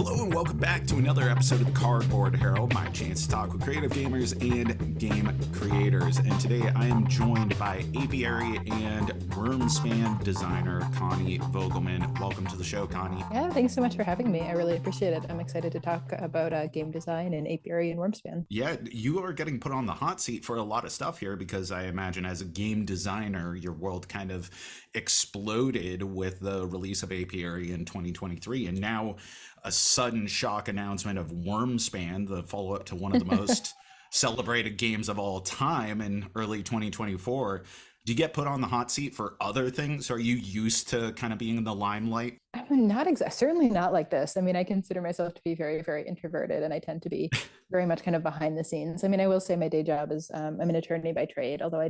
Hello and welcome back to another episode of the Cardboard Herald, my chance to talk with creative gamers and game creators. And today I am joined by Apiary and Wyrmspan designer Connie Vogelmann. Welcome to the show, Connie. Yeah, thanks so much for having me. I really appreciate it. I'm excited to talk about game design and Apiary and Wyrmspan. Yeah, you are getting put on the hot seat for a lot of stuff here because I imagine as a game designer, your world kind of exploded with the release of Apiary in 2023. And now a sudden shock announcement of Wyrmspan, the follow-up to one of the most celebrated games of all time in early 2024. Do you get put on the hot seat for other things? Are you used to kind of being in the limelight? I'm not certainly not like this. I mean, I consider myself to be very, very introverted, and I tend to be very much kind of behind the scenes. I mean, I will say my day job is I'm an attorney by trade, although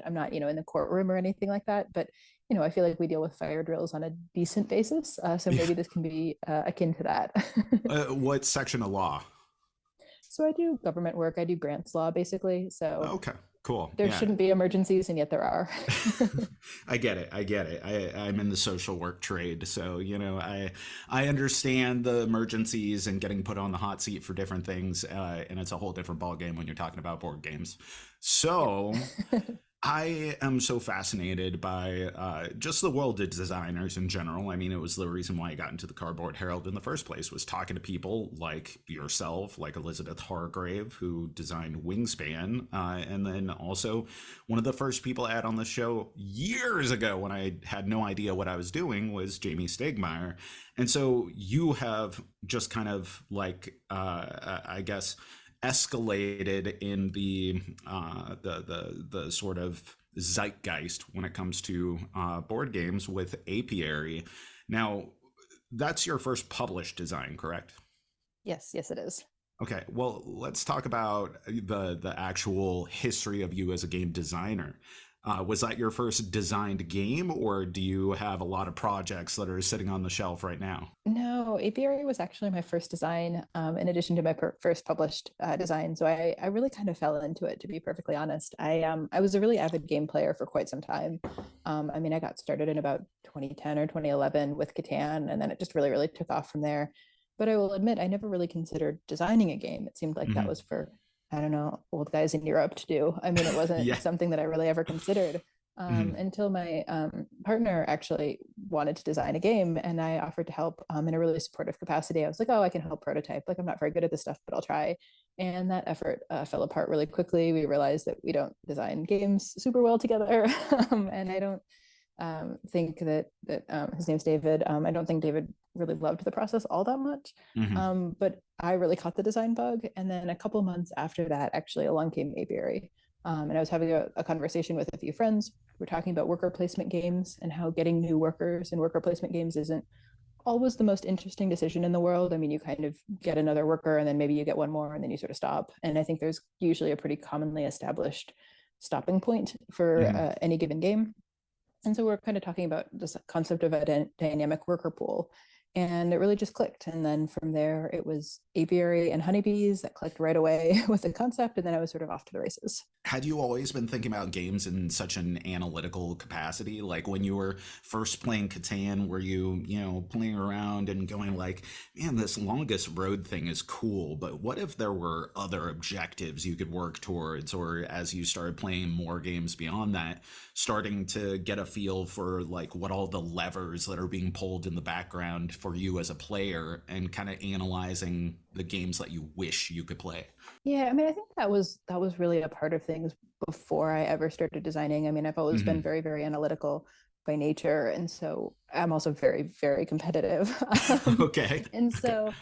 I'm not, in the courtroom or anything like that. But I feel like we deal with fire drills on a decent basis. So maybe this can be akin to that. What section of law? So I do government work. I do grants law, basically. So Okay, cool. there shouldn't be emergencies, and yet there are. I get it. I'm in the social work trade, so I understand the emergencies and getting put on the hot seat for different things, and it's a whole different ballgame when you're talking about board games. So I am so fascinated by just the world of designers in general. I mean, it was the reason why I got into the Cardboard Herald in the first place, was talking to people like yourself, like Elizabeth Hargrave, who designed Wingspan, and then also one of the first people I had on the show years ago when I had no idea what I was doing was Jamie Stonemaier. And so you have just kind of like, I guess, escalated in the sort of zeitgeist when it comes to board games with Apiary. Now, that's your first published design, correct? Yes, it is. Okay, well, let's talk about the actual history of you as a game designer. Was that your first designed game, or do you have a lot of projects that are sitting on the shelf right now? No, Apiary was actually my first design, in addition to my first published design. So I really kind of fell into it, to be perfectly honest. I was a really avid game player for quite some time. I mean, I got started in about 2010 or 2011 with Catan, and then it just really, really took off from there. But I will admit, I never really considered designing a game. It seemed like that was for, I don't know, old guys in Europe to do. I mean, it wasn't Yeah. something that I really ever considered until my partner actually wanted to design a game, and I offered to help in a really supportive capacity. I was like, oh, I can help prototype. Like, I'm not very good at this stuff, but I'll try. And that effort fell apart really quickly. We realized that we don't design games super well together. And I don't think that his name's David. I don't think David really loved the process all that much. But I really caught the design bug. And then a couple of months after that, actually, along came Apiary. And I was having a conversation with a few friends. We're talking about worker placement games and how getting new workers in worker placement games isn't always the most interesting decision in the world. I mean, you kind of get another worker and then maybe you get one more and then you sort of stop. And I think there's usually a pretty commonly established stopping point for any given game. And so we're kind of talking about this concept of a dynamic worker pool. And it really just clicked. And then from there, it was Apiary and honeybees that clicked right away with the concept. And then I was sort of off to the races. Had you always been thinking about games in such an analytical capacity? Like when you were first playing Catan, were you, playing around and going like, man, this longest road thing is cool, but what if there were other objectives you could work towards? Or as you started playing more games beyond that, starting to get a feel for like what all the levers that are being pulled in the background for you as a player, and kind of analyzing the games that you wish you could play? Yeah, I mean, I think that was really a part of things before I ever started designing. I mean, I've always been very, very analytical by nature, and so I'm also very, very competitive. Okay. And so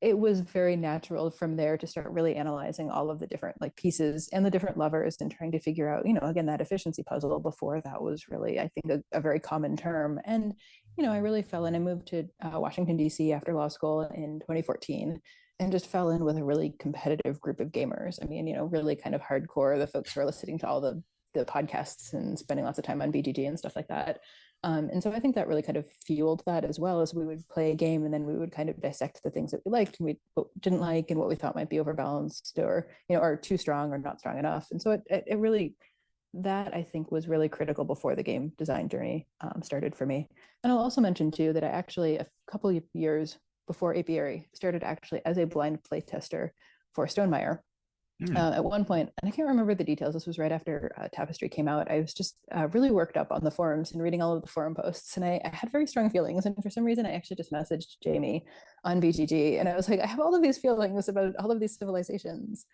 it was very natural from there to start really analyzing all of the different like pieces and the different levers and trying to figure out, again, that efficiency puzzle. Before that was really, I think, a very common term. And I really fell in. I moved to Washington, D.C. after law school in 2014 and just fell in with a really competitive group of gamers. I mean, really kind of hardcore, the folks who are listening to all the podcasts and spending lots of time on BGG and stuff like that. And so I think that really kind of fueled that, as well as we would play a game and then we would kind of dissect the things that we liked and we didn't like and what we thought might be overbalanced or, or too strong or not strong enough. And so it really, that I think was really critical before the game design journey started for me. And I'll also mention too that I actually, a couple of years before Apiary, started actually as a blind playtester for Stonemaier. Hmm. At one point, and I can't remember the details, this was right after Tapestry came out. I was just really worked up on the forums and reading all of the forum posts, and I had very strong feelings. And for some reason, I actually just messaged Jamie on BGG, and I was like, I have all of these feelings about all of these civilizations.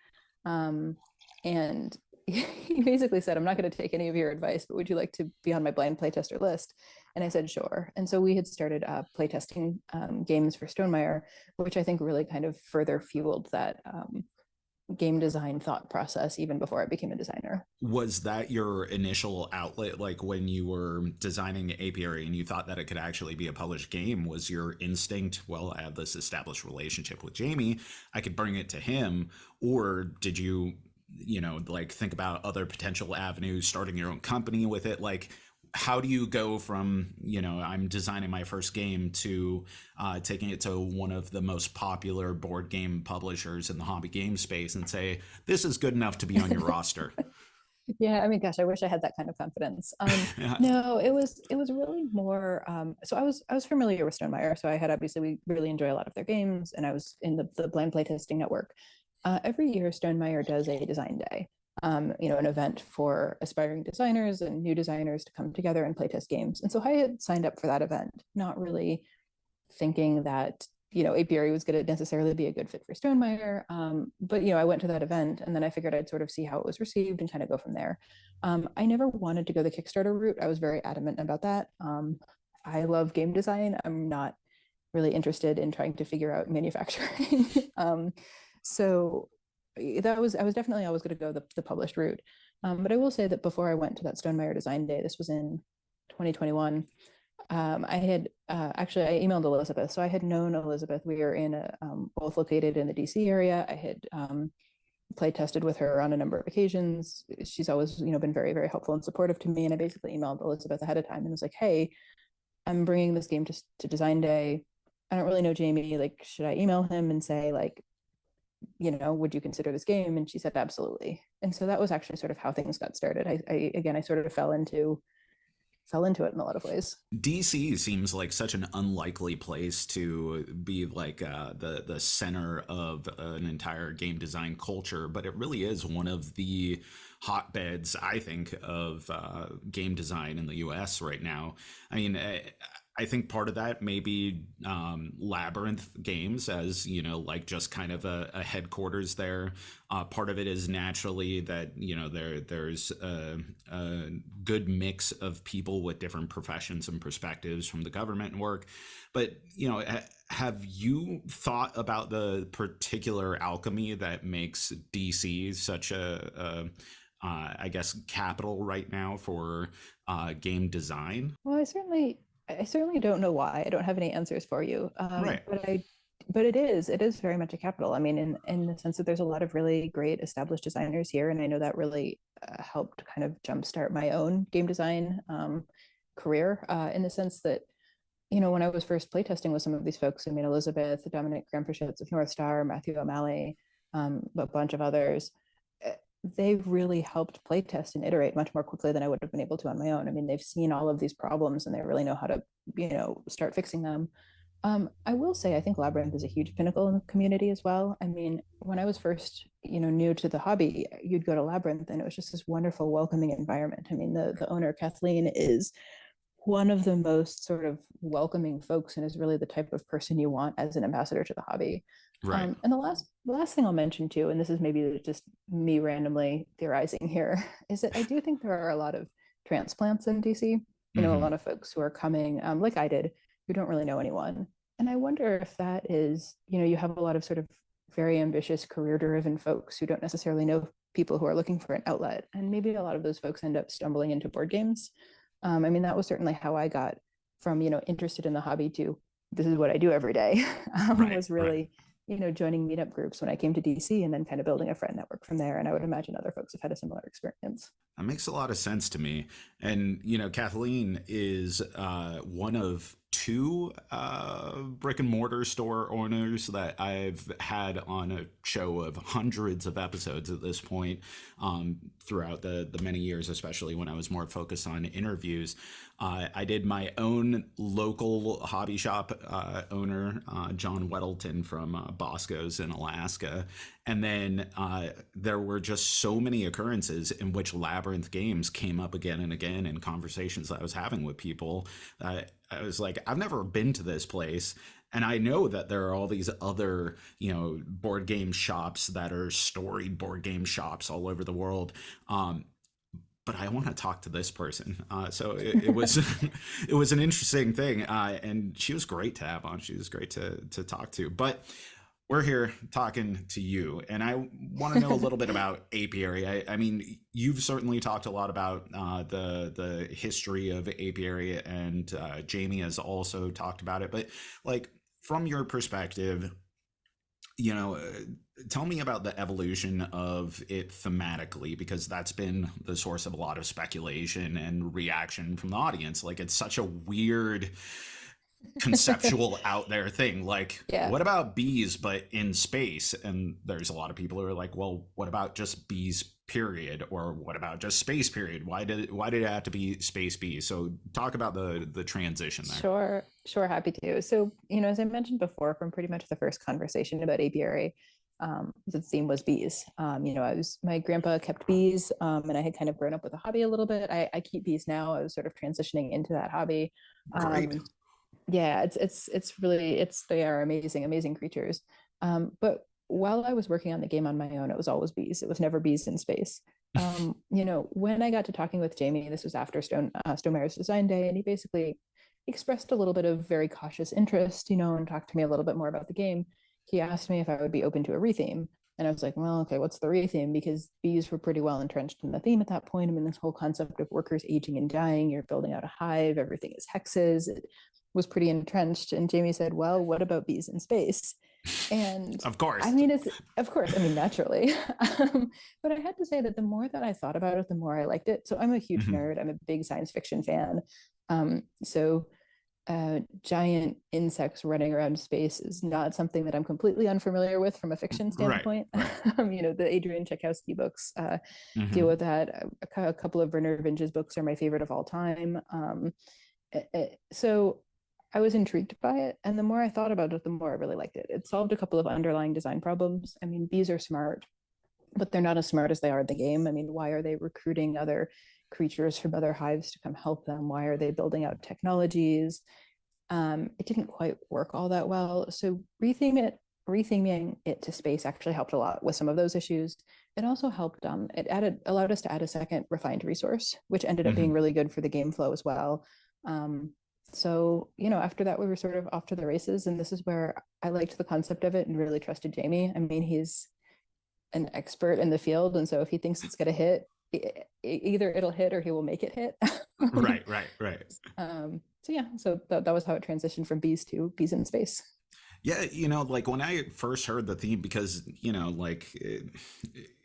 And he basically said, I'm not going to take any of your advice, but would you like to be on my blind playtester list? And I said, sure. And so we had started playtesting games for Stonemaier, which I think really kind of further fueled that game design thought process even before I became a designer. Was that your initial outlet, like when you were designing Apiary and you thought that it could actually be a published game? Was your instinct, well, I have this established relationship with Jamie, I could bring it to him? Or did you, like think about other potential avenues, starting your own company with it? Like, how do you go from, I'm designing my first game to taking it to one of the most popular board game publishers in the hobby game space and say, this is good enough to be on your roster? Yeah, I mean, gosh, I wish I had that kind of confidence. Yeah. No, it was really more. So I was familiar with Stonemaier, so I had obviously we really enjoy a lot of their games, and I was in the blind playtesting network. Every year, Stonemaier does a design day. An event for aspiring designers and new designers to come together and playtest games. And so I had signed up for that event, not really thinking that Apiary was going to necessarily be a good fit for Stonemaier. But I went to that event, and then I figured I'd sort of see how it was received and kind of go from there. I never wanted to go the Kickstarter route. I was very adamant about that. I love game design. I'm not really interested in trying to figure out manufacturing. So I was definitely always going to go the published route. But I will say that before I went to that Stonemaier Design Day, this was in 2021. I had actually I emailed Elizabeth, so I had known Elizabeth. We were in both located in the DC area. I had play tested with her on a number of occasions. She's always been very, very helpful and supportive to me. And I basically emailed Elizabeth ahead of time and was like, "Hey, I'm bringing this game to Design Day. I don't really know Jamie. Like, should I email him and say like, would you consider this game?" And she said, absolutely. And so that was actually sort of how things got started. I sort of fell into it in a lot of ways. DC seems like such an unlikely place to be like the center of an entire game design culture, but it really is one of the hotbeds, I think, of game design in the U.S. right now. I mean, I think part of that may be Labyrinth Games, as like just kind of a headquarters there. Part of it is naturally that there's a good mix of people with different professions and perspectives from the government and work. But have you thought about the particular alchemy that makes DC such a I guess capital right now for game design? Well, I certainly don't know why. I don't have any answers for you. Right. But it is very much a capital. I mean, in the sense that there's a lot of really great established designers here, and I know that really helped kind of jumpstart my own game design career. In the sense that when I was first playtesting with some of these folks, I mean, Elizabeth, Dominic Gramperschutz of North Star, Matthew O'Malley, a bunch of others. They've really helped playtest and iterate much more quickly than I would have been able to on my own. I mean, they've seen all of these problems and they really know how to, start fixing them. I will say, I think Labyrinth is a huge pinnacle in the community as well. I mean, when I was first, new to the hobby, you'd go to Labyrinth and it was just this wonderful, welcoming environment. I mean, the owner, Kathleen, is one of the most sort of welcoming folks and is really the type of person you want as an ambassador to the hobby. Right. And the last thing I'll mention too, and this is maybe just me randomly theorizing here, is that I do think there are a lot of transplants in DC. A Hmm. lot of folks who are coming, like I did, who don't really know anyone. And I wonder if that is, you have a lot of sort of very ambitious, career-driven folks who don't necessarily know people who are looking for an outlet. And maybe a lot of those folks end up stumbling into board games. I mean, that was certainly how I got from, interested in the hobby to this is what I do every day. Right. Was Right. really joining meetup groups when I came to DC and then kind of building a friend network from there. And I would imagine other folks have had a similar experience. That makes a lot of sense to me. And, Kathleen is one of two brick and mortar store owners that I've had on a show of hundreds of episodes at this point throughout the many years, especially when I was more focused on interviews. I did my own local hobby shop owner, John Weddleton from Bosco's in Alaska. And then there were just so many occurrences in which Labyrinth games came up again and again in conversations that I was having with people. I was like, I've never been to this place. And I know that there are all these other, board game shops that are storied board game shops all over the world. But I want to talk to this person. So it was it was an interesting thing, and she was great to have on. She was great to talk to. But we're here talking to you, and I want to know a little bit about Apiary. I mean, you've certainly talked a lot about the history of Apiary, and Jamie has also talked about it. But like from your perspective, tell me about the evolution of it thematically, because that's been the source of a lot of speculation and reaction from the audience. Like, it's such a weird conceptual out there thing. Like, Yeah. what about bees but in space? And there's a lot of people who are like, well, what about just bees period, or what about just space period? Why did it have to be space bees? So talk about the transition there. Sure, happy to. So, as I mentioned before, from pretty much the first conversation about apiary, the theme was bees. My grandpa kept bees, and I had kind of grown up with a hobby a little bit. I keep bees now. I was sort of transitioning into that hobby. Great. Yeah, they are amazing creatures. But while I was working on the game on my own, it was always bees. It was never bees in space. When I got to talking with Jamie, this was after Stonemaier's design day, and he basically expressed a little bit of very cautious interest, and talked to me a little bit more about the game. He asked me if I would be open to a retheme. And I was like, well, okay, what's the retheme? Because bees were pretty well entrenched in the theme at that point. I mean, this whole concept of workers aging and dying, you're building out a hive, everything is hexes. It was pretty entrenched. And Jamie said, well, what about bees in space? And Of course. I mean, naturally. But I had to say that the more that I thought about it, the more I liked it. So I'm a huge nerd. I'm a big science fiction fan. So giant insects running around space is not something that I'm completely unfamiliar with from a fiction standpoint. Right. The Adrian Tchaikovsky books deal Mhm. with that. A couple of Werner Vinge's books are my favorite of all time. So I was intrigued by it. And the more I thought about it, the more I really liked it. It solved a couple of underlying design problems. I mean, bees are smart, but they're not as smart as they are in the game. I mean, why are they recruiting other creatures from other hives to come help them? Why are they building out technologies? It didn't quite work all that well. So retheming it to space actually helped a lot with some of those issues. It also helped, allowed us to add a second refined resource, which ended up being really good for the game flow as well. So, after that, we were sort of off to the races. And this is where I liked the concept of it and really trusted Jamie. I mean, he's an expert in the field. And so if he thinks it's going to hit, either it'll hit or he will make it hit. Right. So that was how it transitioned from bees to bees in space. Yeah, like when I first heard the theme, because,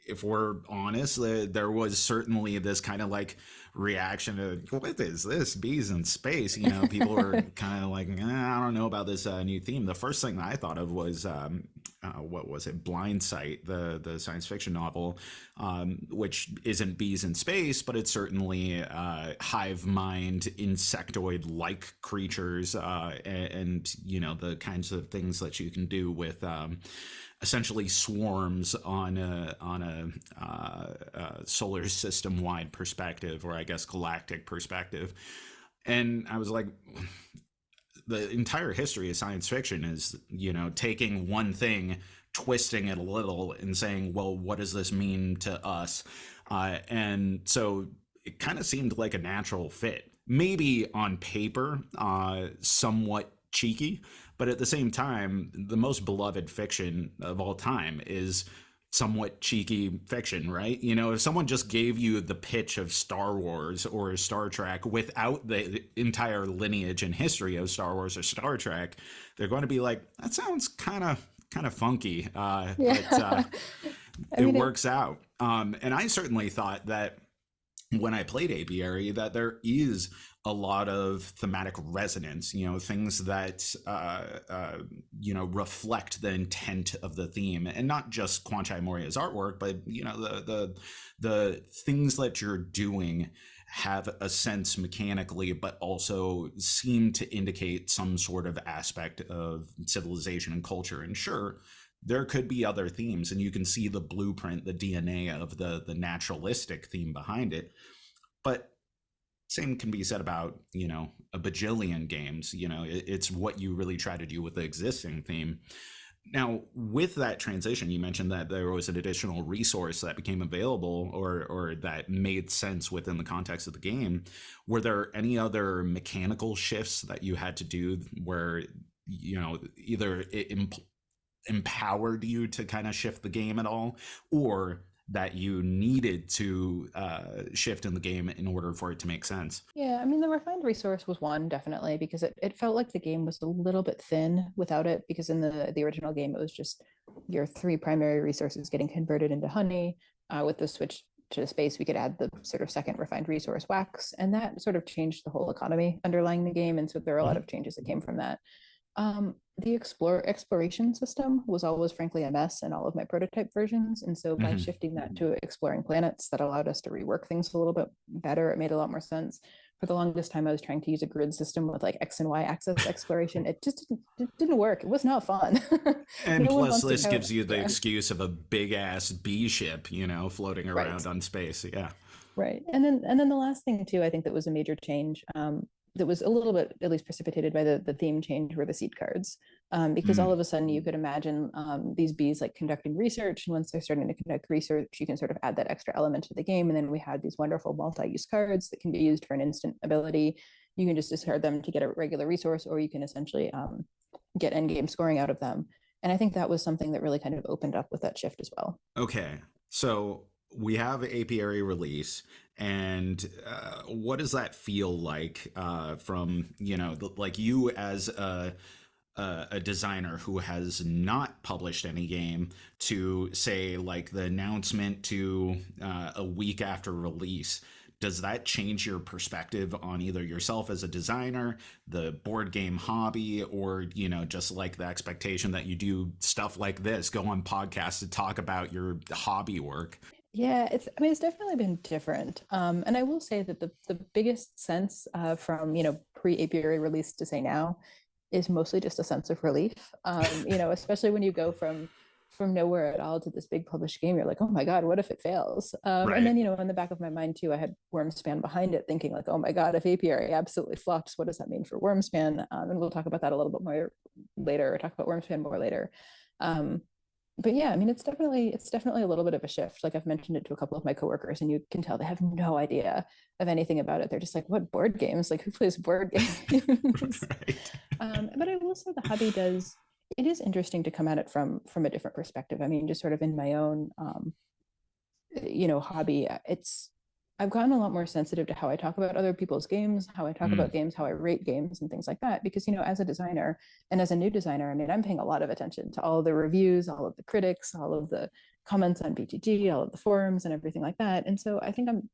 if we're honest, there was certainly this kind of like reaction to, what is this, bees in space? People were kind of like, I don't know about this new theme. The first thing that I thought of was, what was it, Blind Sight, the science fiction novel, which isn't bees in space, but it's certainly hive mind, insectoid-like creatures, and the kinds of things that you can do with essentially swarms on a solar system wide perspective, or I guess galactic perspective. And I was like, the entire history of science fiction is, taking one thing, twisting it a little, and saying, well, what does this mean to us? And so it kind of seemed like a natural fit. Maybe on paper, somewhat cheeky, but at the same time, the most beloved fiction of all time is somewhat cheeky fiction, right? If someone just gave you the pitch of Star Wars or Star Trek without the entire lineage and history of Star Wars or Star Trek, they're going to be like, that sounds kind of funky. But it works out. And I certainly thought that when I played Apiary, that there is a lot of thematic resonance, things that, reflect the intent of the theme, and not just Kwanchai Moriya's artwork, but, the things that you're doing have a sense mechanically, but also seem to indicate some sort of aspect of civilization and culture. And sure, there could be other themes, and you can see the blueprint, the DNA of the naturalistic theme behind it. But same can be said about, a bajillion games. It's what you really try to do with the existing theme. Now, with that transition, you mentioned that there was an additional resource that became available, or that made sense within the context of the game. Were there any other mechanical shifts that you had to do where, either it empowered you to kind of shift the game at all, or that you needed to shift in the game in order for it to make sense? Yeah, I mean, the refined resource was one, definitely, because it felt like the game was a little bit thin without it, because in the original game, it was just your three primary resources getting converted into honey. With the switch to the space, we could add the sort of second refined resource, wax, and that sort of changed the whole economy underlying the game. And so there are a lot of changes that came from that. The exploration system was always frankly a mess in all of my prototype versions, and so by shifting that to exploring planets, that allowed us to rework things a little bit better. It made a lot more sense. For the longest time, I was trying to use a grid system with like X and Y axis exploration. It just didn't work. It was not fun. And No one plus, wants to this go. gives you the Yeah. excuse of a big ass B ship, floating Right. around on space. Yeah. Right. And then the last thing too, I think that was a major change, that was a little bit at least precipitated by the theme change, were the seed cards. Because all Mm. of a sudden you could imagine these bees like conducting research, and once they're starting to conduct research, you can sort of add that extra element to the game. And then we had these wonderful multi-use cards that can be used for an instant ability. You can just discard them to get a regular resource, or you can essentially get end game scoring out of them. And I think that was something that really kind of opened up with that shift as well. Okay. So we have Apiary release, and what does that feel like from, like you as a designer who has not published any game, to say like the announcement to a week after release? Does that change your perspective on either yourself as a designer, the board game hobby, or, just like the expectation that you do stuff like this, go on podcasts to talk about your hobby work? Yeah, I mean, it's definitely been different. And I will say that the biggest sense from, pre-apiary release to say now is mostly just a sense of relief. Especially when you go from nowhere at all to this big published game, you're like, oh my God, what if it fails? And Right. then, in the back of my mind too, I had Wyrmspan behind it, thinking like, oh my God, if apiary absolutely flops, what does that mean for Wyrmspan? And we'll talk about that a little bit more later, or talk about Wyrmspan more later. Um, but yeah, I mean, it's definitely a little bit of a shift. Like I've mentioned it to a couple of my coworkers, and you can tell they have no idea of anything about it. They're just like, "What board games? Like, who plays board games?" Right. But I will say the hobby does. It is interesting to come at it from a different perspective. I mean, just sort of in my own hobby, I've gotten a lot more sensitive to how I talk about other people's games, how I talk Mm. about games, how I rate games and things like that. Because, as a designer and as a new designer, I mean, I'm paying a lot of attention to all of the reviews, all of the critics, all of the comments on BTG, all of the forums and everything like that. And so I think I'm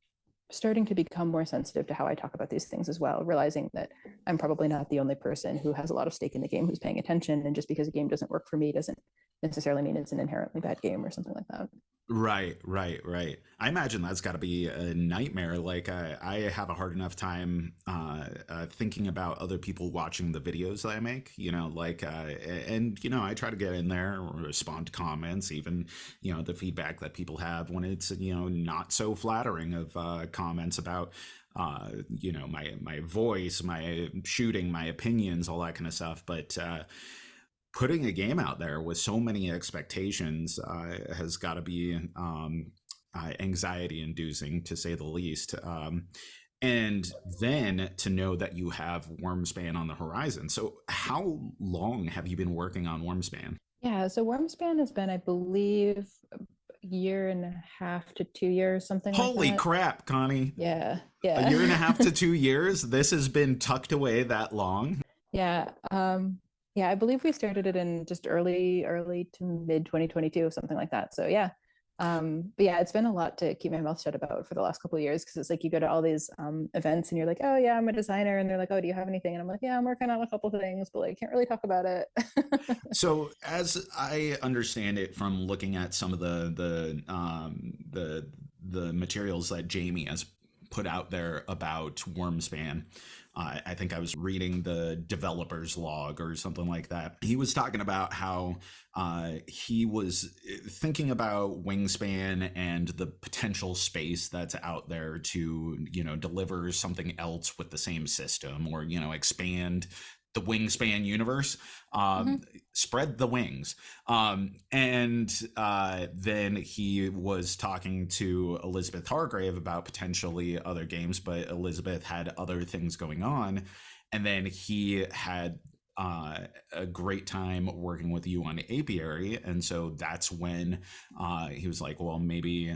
starting to become more sensitive to how I talk about these things as well, realizing that I'm probably not the only person who has a lot of stake in the game who's paying attention. And just because a game doesn't work for me doesn't necessarily mean it's an inherently bad game or something like that. Right, right, right. I imagine that's got to be a nightmare. Like, I have a hard enough time thinking about other people watching the videos that I make, like, and, I try to get in there or respond to comments, even, the feedback that people have when it's, not so flattering of comments about, my voice, my shooting, my opinions, all that kind of stuff. But, putting a game out there with so many expectations has got to be anxiety inducing, to say the least. And then to know that you have Wyrmspan on the horizon. So how long have you been working on Wyrmspan? Yeah, so Wyrmspan has been, I believe, a year and a half to 2 years, something like Holy that. crap, Connie. Yeah, A yeah, year and a half to 2 years? This has been tucked away that long? yeah. Yeah, I believe we started it in just early to mid 2022, something like that. So yeah. But yeah, it's been a lot to keep my mouth shut about for the last couple of years, because it's like you go to all these events and you're like, oh yeah, I'm a designer, and they're like, oh, do you have anything? And I'm like, yeah, I'm working on a couple of things, but like can't really talk about it. So, as I understand it from looking at some of the materials that Jamie has put out there about Wyrmspan. I think I was reading the developer's log or something like that. He was talking about how he was thinking about Wingspan and the potential space that's out there to, deliver something else with the same system, or, expand the Wingspan universe, Mm-hmm. spread the wings. And then he was talking to Elizabeth Hargrave about potentially other games, but Elizabeth had other things going on. And then he had a great time working with you on Apiary. And so that's when he was like, well, maybe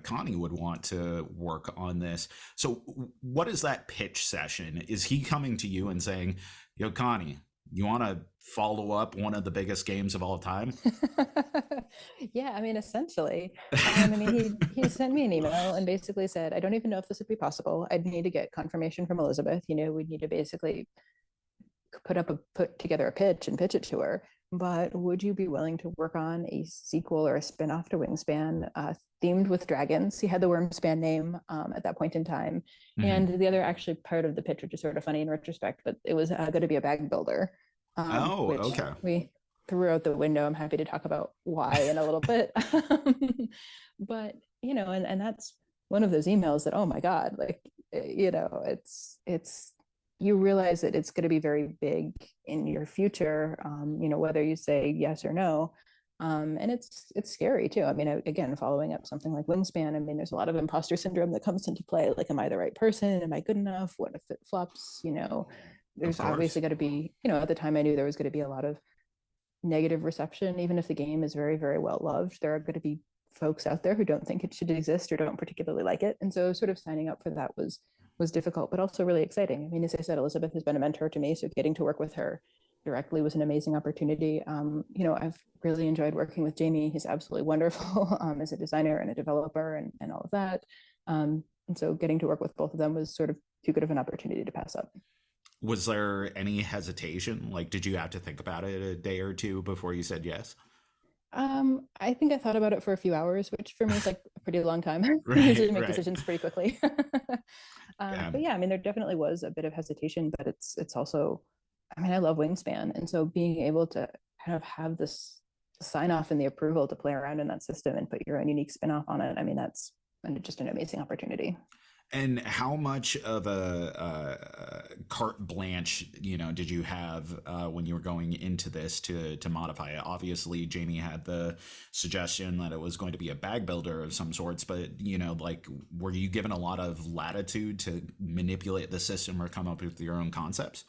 Connie would want to work on this. So, what is that pitch session? Is he coming to you and saying, "Yo, Connie, you want to follow up one of the biggest games of all time"? Yeah, I mean, essentially. I mean, he sent me an email and basically said, I don't even know if this would be possible. I'd need to get confirmation from Elizabeth. We'd need to basically put together a pitch and pitch it to her. But would you be willing to work on a sequel or a spin-off to Wingspan, themed with dragons? He had the Wyrmspan name at that point in time. Mm-hmm. And the other actually part of the pitch, which is sort of funny in retrospect, but it was going to be a bag builder, Oh, which okay. we threw out the window. I'm happy to talk about why in a little bit. But, and that's one of those emails that, oh my God, like, it's you realize that it's going to be very big in your future, whether you say yes or no. And it's scary too. I mean, again, following up something like Wingspan, I mean, there's a lot of imposter syndrome that comes into play. Like, am I the right person? Am I good enough? What if it flops? Of There's course. obviously got to be, at the time I knew there was going to be a lot of negative reception. Even if the game is very, very well loved, there are going to be folks out there who don't think it should exist or don't particularly like it. And so sort of signing up for that was difficult, but also really exciting. I mean, as I said, Elizabeth has been a mentor to me, so getting to work with her directly was an amazing opportunity. I've really enjoyed working with Jamie. He's absolutely wonderful as a designer and a developer and all of that. And so getting to work with both of them was sort of too good of an opportunity to pass up. Was there any hesitation? Like, did you have to think about it a day or two before you said yes? I think I thought about it for a few hours, which for me is like a pretty long time. I Right, usually make right. decisions pretty quickly. Yeah. But yeah, I mean, there definitely was a bit of hesitation, but it's also, I mean, I love Wingspan, and so being able to kind of have this sign off and the approval to play around in that system and put your own unique spin off on it, I mean, that's just an amazing opportunity. And how much of a carte blanche, did you have when you were going into this to modify it? Obviously, Jamie had the suggestion that it was going to be a bag builder of some sorts, but like, were you given a lot of latitude to manipulate the system or come up with your own concepts?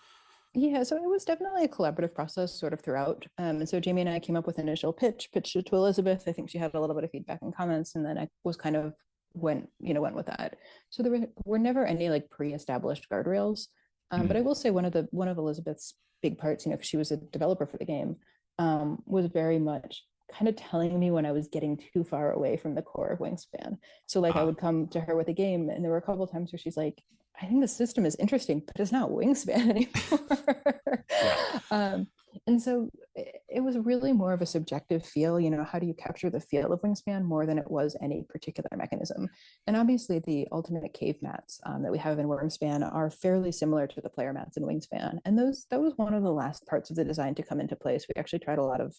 Yeah, so it was definitely a collaborative process sort of throughout. And so Jamie and I came up with an initial pitched it to Elizabeth. I think she had a little bit of feedback and comments, and then I was kind of went with that. So there were never any like pre-established guardrails. But I Mm. will say one of Elizabeth's big parts, because she was a developer for the game, was very much kind of telling me when I was getting too far away from the core of Wingspan. So like I Ah, would come to her with a game, and there were a couple of times where she's like, I think the system is interesting, but it's not Wingspan anymore. yeah, um, and so it was really more of a subjective feel. How do you capture the feel of Wingspan more than it was any particular mechanism? And obviously, the alternate cave mats that we have in Wyrmspan are fairly similar to the player mats in Wingspan. And that was one of the last parts of the design to come into place. We actually tried a lot of,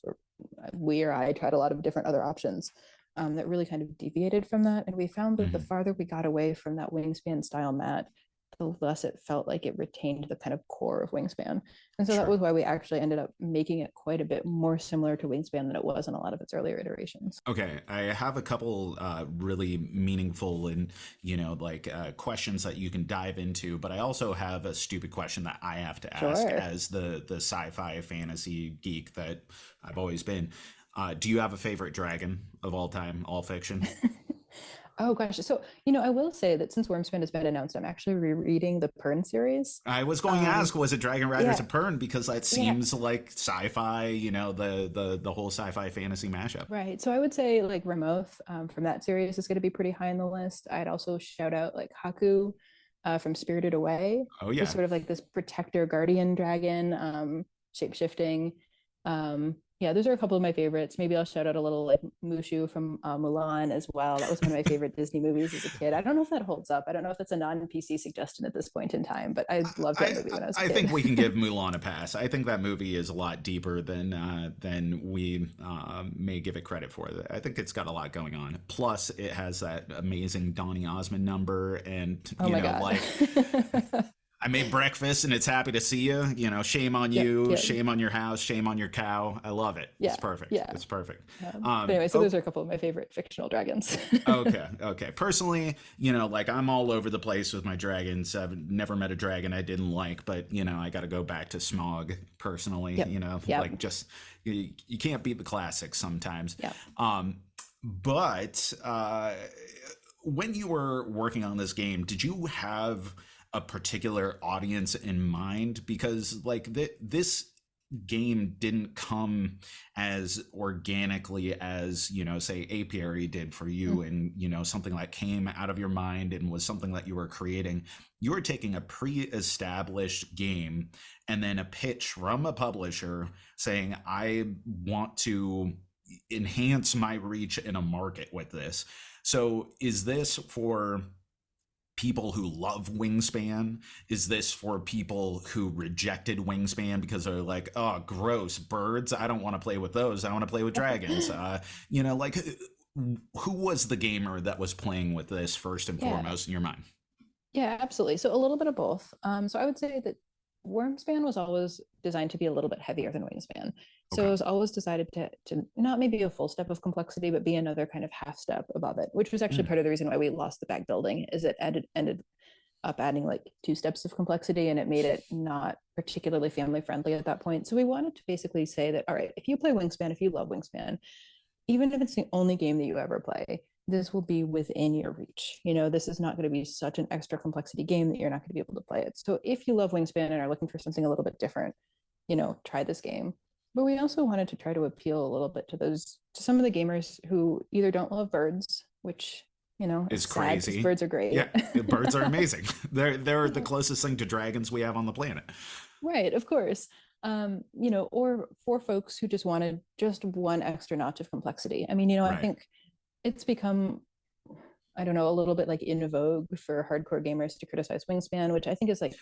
we or I tried a lot of different other options that really kind of deviated from that. And we found that the mhm, farther we got away from that Wingspan style mat, the less it felt like it retained the kind of core of Wingspan. And so that sure. was why we actually ended up making it quite a bit more similar to Wingspan than it was in a lot of its earlier iterations. Okay, I have a couple really meaningful and like questions that you can dive into, but I also have a stupid question that I have to ask Sure. as the sci-fi fantasy geek that I've always been. Do you have a favorite dragon of all time, all fiction? Oh gosh. So, I will say that since Wyrmspan has been announced, I'm actually rereading the Pern series. I was going to Um, ask, was it Dragon Riders yeah, of Pern? Because that yeah, seems like sci-fi, the whole sci-fi fantasy mashup. right. So I would say like Ramoth from that series is going to be pretty high on the list. I'd also shout out like Haku from Spirited Away, Oh who's yeah. sort of like this protector guardian dragon, shape shifting. Yeah, those are a couple of my favorites. Maybe I'll shout out a little like Mushu from Mulan as well. That was one of my favorite Disney movies as a kid. I don't know if that holds up. I don't know if that's a non-PC suggestion at this point in time, but I loved that I movie when I was a I kid. think we can give Mulan a pass. I think that movie is a lot deeper than we may give it credit for. I think it's got a lot going on. Plus, it has that amazing Donny Osmond number, and Oh my God. like I made breakfast and it's happy to see you. Shame on Yep, you, yep. shame on your house, shame on your cow. I love it. It's Yeah, perfect. yeah. It's perfect. But anyway, so Oh, those are a couple of my favorite fictional dragons. okay, okay. Personally, like I'm all over the place with my dragons. I've never met a dragon I didn't like, but I got to go back to Smog personally. Yep, yep, Like just you can't beat the classics sometimes. yep. But when you were working on this game, did you have a particular audience in mind? Because like this game didn't come as organically as say Apiary did for you, and something that came out of your mind and was something that you were creating. You were taking a pre-established game and then a pitch from a publisher saying, I want to enhance my reach in a market with this. So is this for people who love Wingspan? Is this for people who rejected Wingspan because they're like, oh, gross, birds? I don't want to play with those. I want to play with dragons. Like who was the gamer that was playing with this first and Yeah, foremost in your mind? yeah, absolutely. So a little bit of both. So I would say that Wyrmspan was always designed to be a little bit heavier than Wingspan. So Okay. it was always decided to not maybe a full step of complexity, but be another kind of half step above it, which was actually Mm, part of the reason why we lost the bag building, is it ended up adding like 2 steps of complexity, and it made it not particularly family friendly at that point. So we wanted to basically say that, all right, if you play Wingspan, if you love Wingspan, even if it's the only game that you ever play, this will be within your reach. This is not going to be such an extra complexity game that you're not going to be able to play it. So if you love Wingspan and are looking for something a little bit different, try this game. But we also wanted to try to appeal a little bit to some of the gamers who either don't love birds, which, it's it's sad because crazy. birds are Yeah, great. birds are amazing. They're the closest thing to dragons we have on the planet. Right, of course. Or for folks who just wanted just one extra notch of complexity. I mean, I Right. think it's become, I don't know, a little bit like in vogue for hardcore gamers to criticize Wingspan, which I think is like,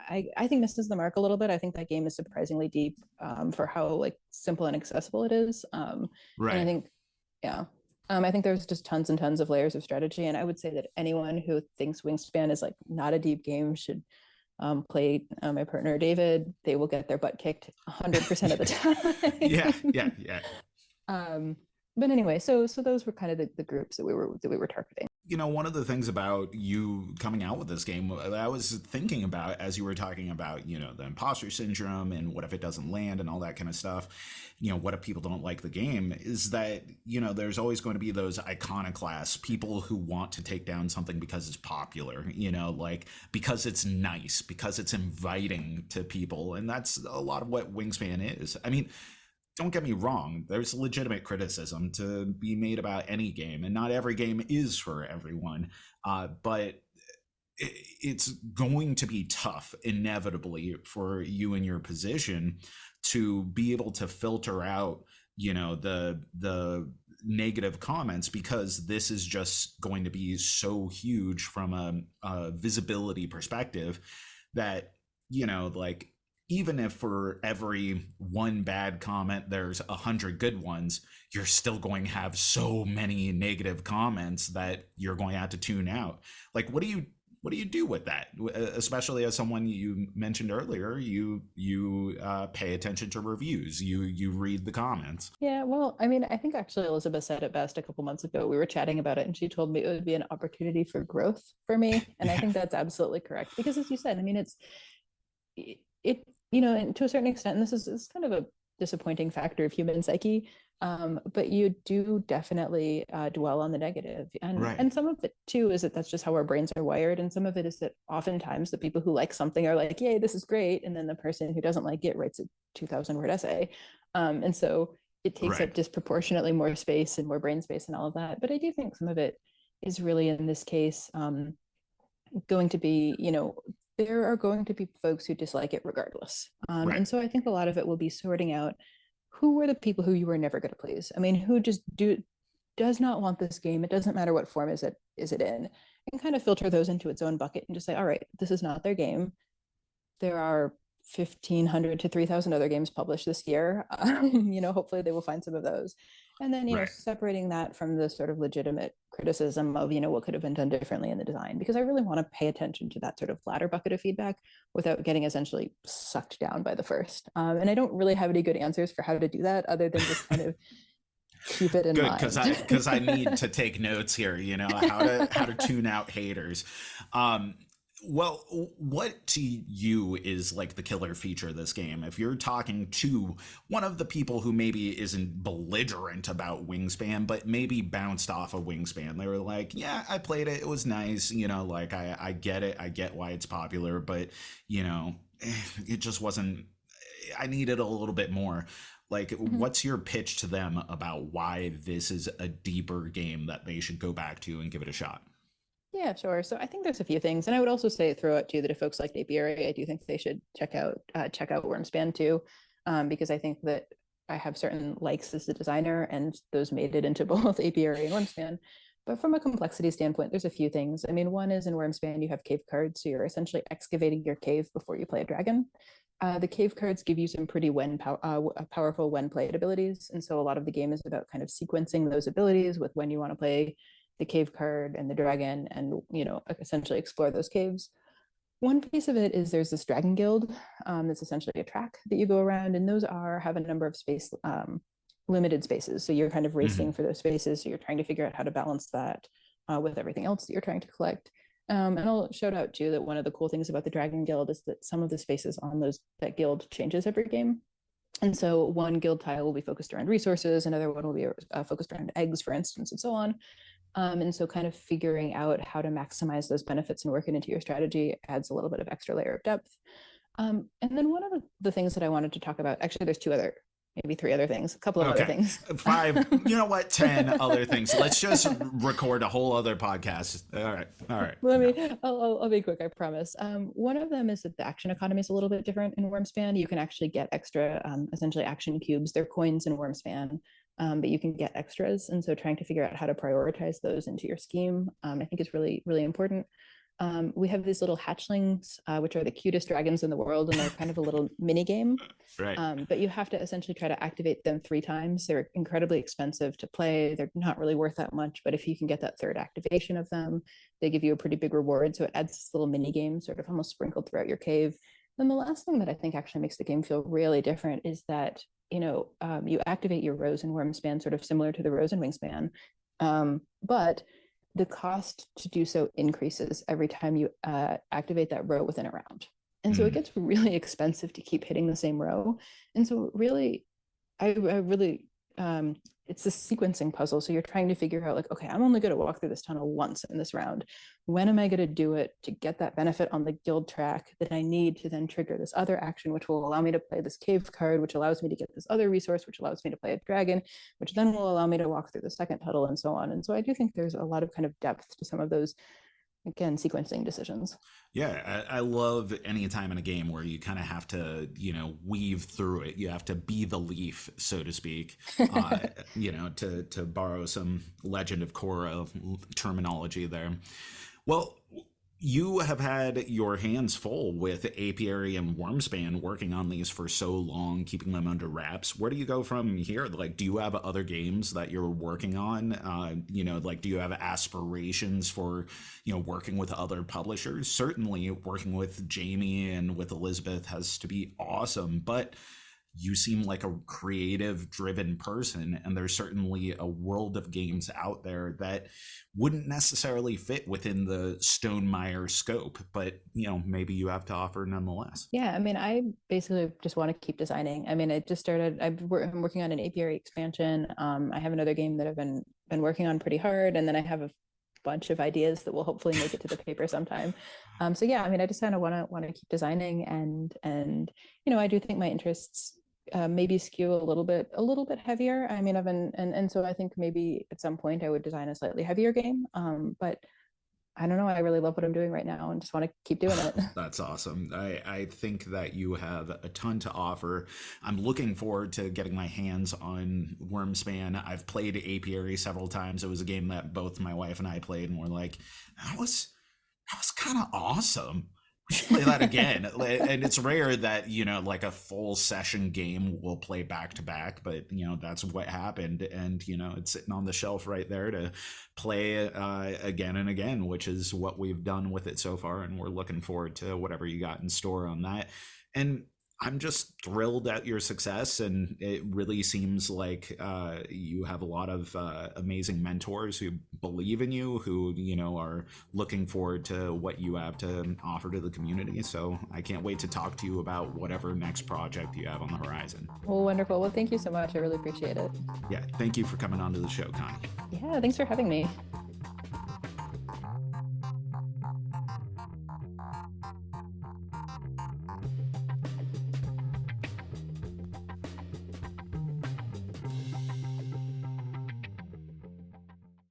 I think misses the mark a little bit. I think that game is surprisingly deep, for how like simple and accessible it is. And I Right. think, yeah, I think there's just tons and tons of layers of strategy. And I would say that anyone who thinks Wingspan is like not a deep game should play my partner David. They will get their butt kicked 100% of the Yeah, time. yeah, yeah. um, but anyway, so those were kind of the groups that we were targeting. One of the things about you coming out with this game that I was thinking about as you were talking about, the imposter syndrome and what if it doesn't land and all that kind of stuff, what if people don't like the game, is that, there's always going to be those iconoclasts, people who want to take down something because it's popular, like because it's nice, because it's inviting to people. And that's a lot of what Wingspan is. I mean, don't get me wrong, there's legitimate criticism to be made about any game, and not every game is for everyone. But it's going to be tough, inevitably, for you in your position to be able to filter out, the negative comments, because this is just going to be so huge from a visibility perspective that, like even if for every one bad comment there's 100 good ones, you're still going to have so many negative comments that you're going to have to tune out. Like what do you do with that, especially as someone you mentioned earlier, you pay attention to reviews, you read the comments. Yeah, well, I mean, I think actually Elizabeth said it best a couple months ago. We were chatting about it, and she told me it would be an opportunity for growth for me, and I Yeah. think that's absolutely correct because, as you said, I mean, it and to a certain extent, and this is kind of a disappointing factor of human psyche, but you do definitely dwell on the negative, and Right. and some of it too is that that's just how our brains are wired, and some of it is that oftentimes the people who like something are like, yay, this is great, and then the person who doesn't like it writes a 2,000 word essay, and so it takes Right. up disproportionately more space and more brain space and all of that. But I do think some of it is really, in this case, going to be, there are going to be folks who dislike it regardless. Right. And so I think a lot of it will be sorting out who are the people who you are never going to please? I mean, who just does not want this game? It doesn't matter what form is it in, and kind of filter those into its own bucket and just say, all right, this is not their game. There are 1,500 to 3,000 other games published this year. Hopefully they will find some of those. And then, Right. separating that from the sort of legitimate criticism of, what could have been done differently in the design, because I really want to pay attention to that sort of latter bucket of feedback without getting essentially sucked down by the first. And I don't really have any good answers for how to do that other than just kind of keep it in Good, mind. because I need to take notes here. How to tune out haters. Well, what to you is like the killer feature of this game? If you're talking to one of the people who maybe isn't belligerent about Wingspan, but maybe bounced off of Wingspan, they were like, yeah, I played it. It was nice. Like I get it. I get why it's popular, but it just wasn't, I needed a little bit more. Like, what's your pitch to them about why this is a deeper game that they should go back to and give it a shot? Yeah, sure. So I think there's a few things, and I would also throw out too that if folks like Apiary, I do think they should check out Wyrmspan too, because I think that I have certain likes as a designer, and those made it into both Apiary and Wyrmspan. But from a complexity standpoint, there's a few things. I mean, one is in Wyrmspan, you have cave cards, so you're essentially excavating your cave before you play a dragon. The cave cards give you some pretty powerful when played abilities, and so a lot of the game is about kind of sequencing those abilities with when you want to play the cave card and the dragon, and essentially explore those caves. One piece of it is there's this dragon guild that's essentially a track that you go around, and those have a number of limited spaces, so you're kind of racing for those spaces, so you're trying to figure out how to balance that with everything else that you're trying to collect. And I'll shout out too that one of the cool things about the dragon guild is that some of the spaces on that guild changes every game. And so one guild tile will be focused around resources, another one will be focused around eggs, for instance, and so on. And so kind of figuring out how to maximize those benefits and work it into your strategy adds a little bit of extra layer of depth. And then one of the things that I wanted to talk about, actually, there's maybe three other things, a couple of other things. 5, you know what, 10 other things. Let's just record a whole other podcast. All right. I'll be quick, I promise. One of them is that the action economy is a little bit different in Wyrmspan. You can actually get extra, essentially action cubes. They're coins in Wyrmspan, but you can get extras. And so trying to figure out how to prioritize those into your scheme, I think is really, really important. We have these little hatchlings, which are the cutest dragons in the world, and they're kind of a little mini game. Right. But you have to essentially try to activate them 3 times. They're incredibly expensive to play. They're not really worth that much, but if you can get that third activation of them, they give you a pretty big reward. So it adds this little mini game sort of almost sprinkled throughout your cave. Then the last thing that I think actually makes the game feel really different is that, you activate your rows in Wyrmspan sort of similar to the rows in Wingspan. But the cost to do so increases every time you activate that row within a round. And so it gets really expensive to keep hitting the same row. And so really, I really, it's a sequencing puzzle. So you're trying to figure out like, okay, I'm only going to walk through this tunnel once in this round. When am I going to do it to get that benefit on the guild track that I need to then trigger this other action, which will allow me to play this cave card, which allows me to get this other resource, which allows me to play a dragon, which then will allow me to walk through the second tunnel, and so on. And so I do think there's a lot of kind of depth to some of those, again, sequencing decisions. Yeah, I love any time in a game where you kind of have to, weave through it. You have to be the leaf, so to speak, to borrow some Legend of Korra terminology there. Well, you have had your hands full with Apiary and Wyrmspan working on these for so long, keeping them under wraps. Where do you go from here? Like, do you have other games that you're working on? Do you have aspirations for, working with other publishers? Certainly working with Jamie and with Elizabeth has to be awesome, but you seem like a creative driven person, and there's certainly a world of games out there that wouldn't necessarily fit within the Stonemaier scope, but maybe you have to offer nonetheless. Yeah, I mean, I basically just want to keep designing. I mean, I just started, I'm working on an apiary expansion. I have another game that I've been working on pretty hard, and then I have a bunch of ideas that will hopefully make it to the paper sometime. So yeah, I mean, I just kind of want to keep designing, and I do think my interests maybe skew a little bit heavier. I mean, I've been, and so I think maybe at some point I would design a slightly heavier game. But I don't know. I really love what I'm doing right now and just want to keep doing it. That's awesome. I think that you have a ton to offer. I'm looking forward to getting my hands on Wyrmspan. I've played Apiary several times. It was a game that both my wife and I played, and we're like, that was kind of awesome. We should play that again. And it's rare that, like a full session game will play back to back, but, that's what happened. And, it's sitting on the shelf right there to play again and again, which is what we've done with it so far. And we're looking forward to whatever you got in store on that. And I'm just thrilled at your success, and it really seems like you have a lot of amazing mentors who believe in you, who are looking forward to what you have to offer to the community. So I can't wait to talk to you about whatever next project you have on the horizon. Well, wonderful. Well, thank you so much. I really appreciate it. Yeah, thank you for coming on to the show, Connie. Yeah, thanks for having me.